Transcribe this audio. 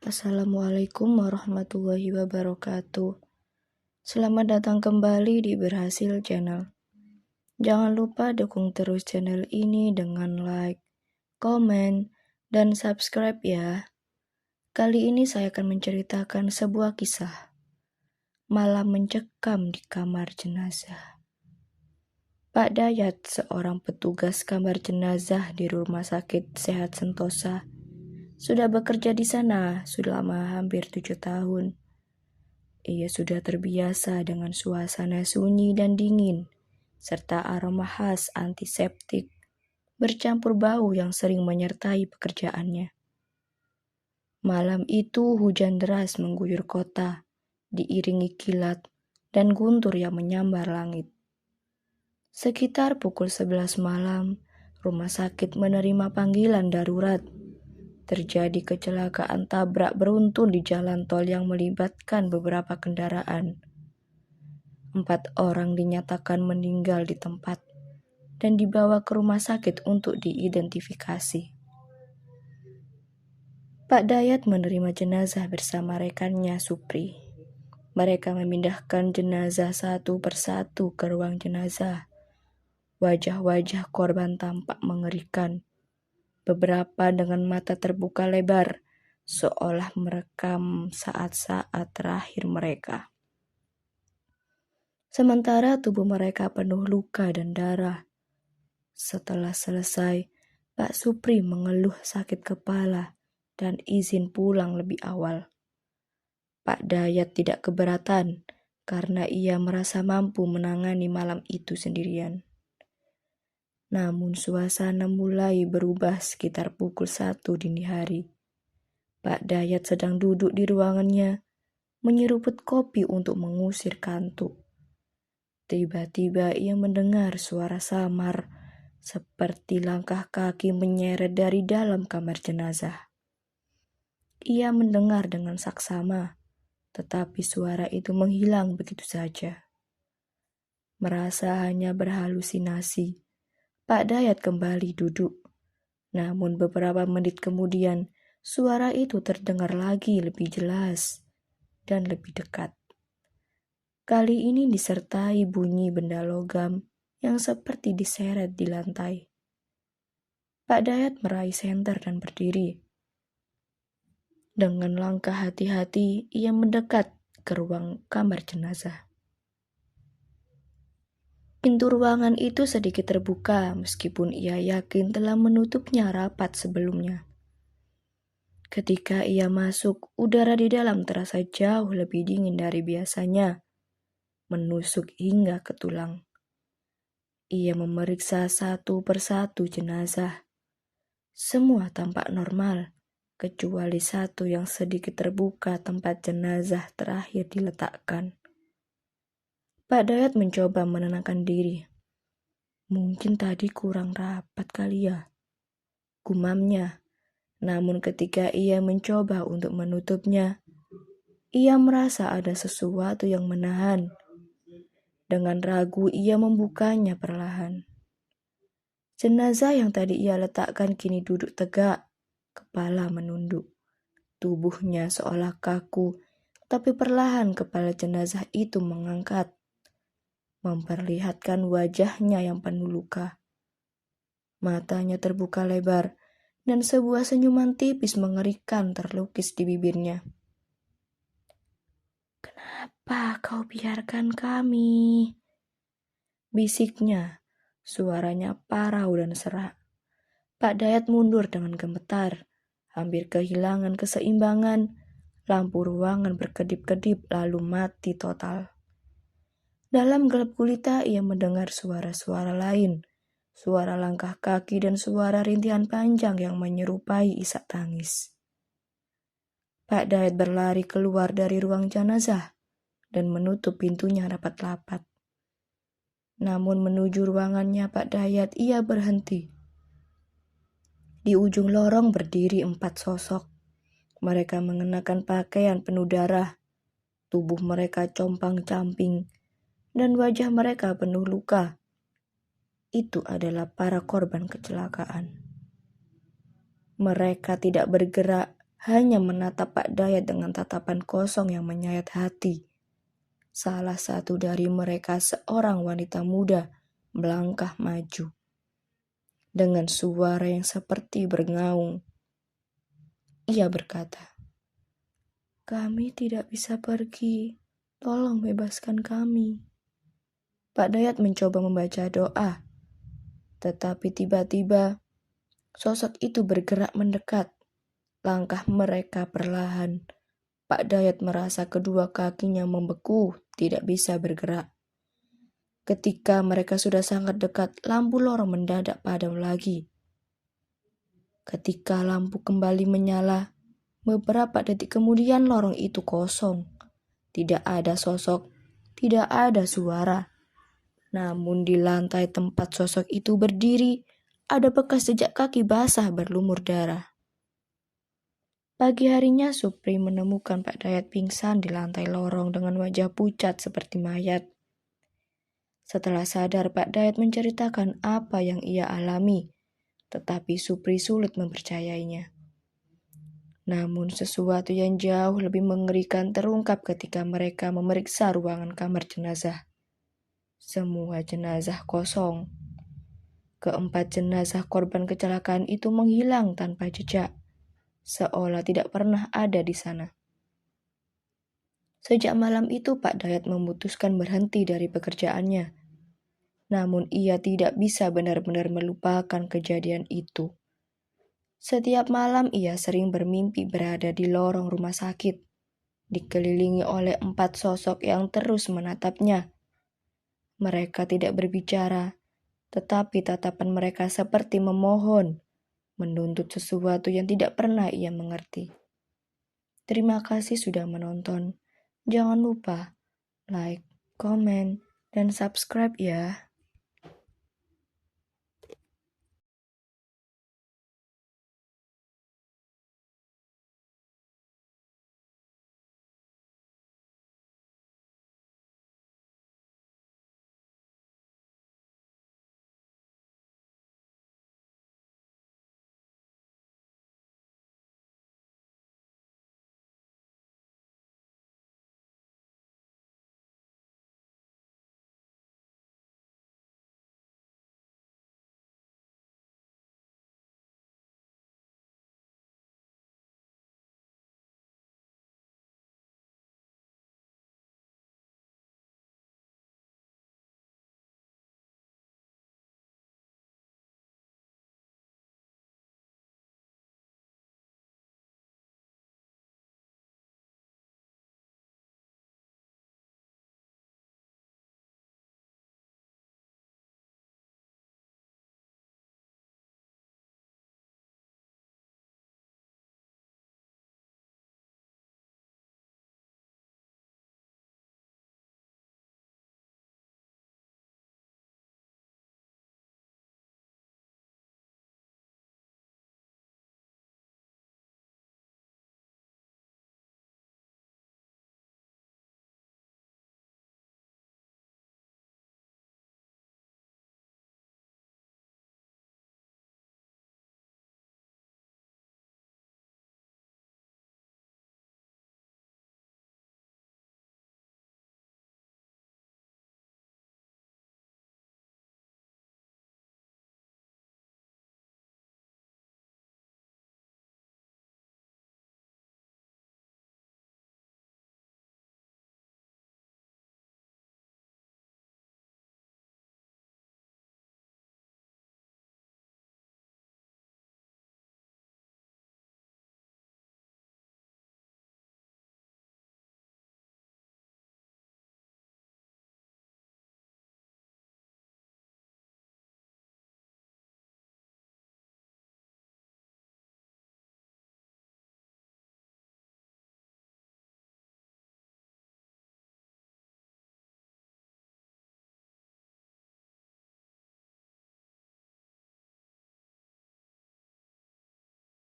Assalamualaikum warahmatullahi wabarakatuh. Selamat datang kembali di Berhasil Channel. Jangan lupa dukung terus channel ini dengan like, komen, dan subscribe ya. Kali ini saya akan menceritakan sebuah kisah. Malam mencekam di kamar jenazah. Pak Dayat, seorang petugas kamar jenazah di Rumah Sakit Sehat Sentosa, sudah bekerja di sana selama hampir 7 tahun. Ia sudah terbiasa dengan suasana sunyi dan dingin, serta aroma khas antiseptik bercampur bau yang sering menyertai pekerjaannya. Malam itu hujan deras mengguyur kota, diiringi kilat dan guntur yang menyambar langit. Sekitar pukul 11 malam, rumah sakit menerima panggilan darurat. Terjadi kecelakaan tabrak beruntun di jalan tol yang melibatkan beberapa kendaraan. 4 orang dinyatakan meninggal di tempat dan dibawa ke rumah sakit untuk diidentifikasi. Pak Dayat menerima jenazah bersama rekannya Supri. Mereka memindahkan jenazah satu persatu ke ruang jenazah. Wajah-wajah korban tampak mengerikan. Beberapa dengan mata terbuka lebar, seolah merekam saat-saat terakhir mereka. Sementara tubuh mereka penuh luka dan darah. Setelah selesai, Pak Supri mengeluh sakit kepala dan izin pulang lebih awal. Pak Dayat tidak keberatan karena ia merasa mampu menangani malam itu sendirian. Namun suasana mulai berubah sekitar pukul 1 dini hari. Pak Dayat sedang duduk di ruangannya, menyeruput kopi untuk mengusir kantuk. Tiba-tiba ia mendengar suara samar, seperti langkah kaki menyeret dari dalam kamar jenazah. Ia mendengar dengan saksama, tetapi suara itu menghilang begitu saja. Merasa hanya berhalusinasi, Pak Dayat kembali duduk. Namun beberapa menit kemudian, suara itu terdengar lagi lebih jelas dan lebih dekat. Kali ini disertai bunyi benda logam yang seperti diseret di lantai. Pak Dayat meraih senter dan berdiri. Dengan langkah hati-hati, ia mendekat ke ruang kamar jenazah. Pintu ruangan itu sedikit terbuka meskipun ia yakin telah menutupnya rapat sebelumnya. Ketika ia masuk, udara di dalam terasa jauh lebih dingin dari biasanya, menusuk hingga ke tulang. Ia memeriksa satu persatu jenazah. Semua tampak normal, kecuali satu yang sedikit terbuka tempat jenazah terakhir diletakkan. Pak Dayat mencoba menenangkan diri. Mungkin tadi kurang rapat kali ya, gumamnya. Namun ketika ia mencoba untuk menutupnya, ia merasa ada sesuatu yang menahan. Dengan ragu ia membukanya perlahan. Jenazah yang tadi ia letakkan kini duduk tegak, kepala menunduk. Tubuhnya seolah kaku, tapi perlahan kepala jenazah itu mengangkat, memperlihatkan wajahnya yang penuh luka. Matanya terbuka lebar, dan sebuah senyuman tipis mengerikan terlukis di bibirnya. "Kenapa kau biarkan kami?" bisiknya. Suaranya parau dan serak. Pak Dayat mundur dengan gemetar, hampir kehilangan keseimbangan. Lampu ruangan berkedip-kedip lalu mati total. Dalam gelap gulita ia mendengar suara-suara lain, suara langkah kaki dan suara rintihan panjang yang menyerupai isak tangis. Pak Dayat berlari keluar dari ruang jenazah dan menutup pintunya rapat-rapat. Namun menuju ruangannya Pak Dayat ia berhenti. Di ujung lorong berdiri 4 sosok. Mereka mengenakan pakaian penuh darah. Tubuh mereka compang-camping dan wajah mereka penuh luka. Itu adalah para korban kecelakaan. Mereka tidak bergerak, hanya menatap Pak Dayat dengan tatapan kosong yang menyayat hati. Salah satu dari mereka, seorang wanita muda, melangkah maju. Dengan suara yang seperti bergaung, ia berkata, "Kami tidak bisa pergi, tolong bebaskan kami." Pak Dayat mencoba membaca doa, tetapi tiba-tiba sosok itu bergerak mendekat. Langkah mereka perlahan. Pak Dayat merasa kedua kakinya membeku, tidak bisa bergerak. Ketika mereka sudah sangat dekat, lampu lorong mendadak padam lagi. Ketika lampu kembali menyala, beberapa detik kemudian lorong itu kosong. Tidak ada sosok, tidak ada suara. Namun di lantai tempat sosok itu berdiri, ada bekas jejak kaki basah berlumur darah. Pagi harinya Supri menemukan Pak Dayat pingsan di lantai lorong dengan wajah pucat seperti mayat. Setelah sadar, Pak Dayat menceritakan apa yang ia alami, tetapi Supri sulit mempercayainya. Namun sesuatu yang jauh lebih mengerikan terungkap ketika mereka memeriksa ruangan kamar jenazah. Semua jenazah kosong. Keempat jenazah korban kecelakaan itu menghilang tanpa jejak, seolah tidak pernah ada di sana. Sejak malam itu Pak Dayat memutuskan berhenti dari pekerjaannya. Namun ia tidak bisa benar-benar melupakan kejadian itu. Setiap malam ia sering bermimpi berada di lorong rumah sakit, dikelilingi oleh 4 sosok yang terus menatapnya. Mereka tidak berbicara, tetapi tatapan mereka seperti memohon, menuntut sesuatu yang tidak pernah ia mengerti. Terima kasih sudah menonton. Jangan lupa like, komen, dan subscribe ya.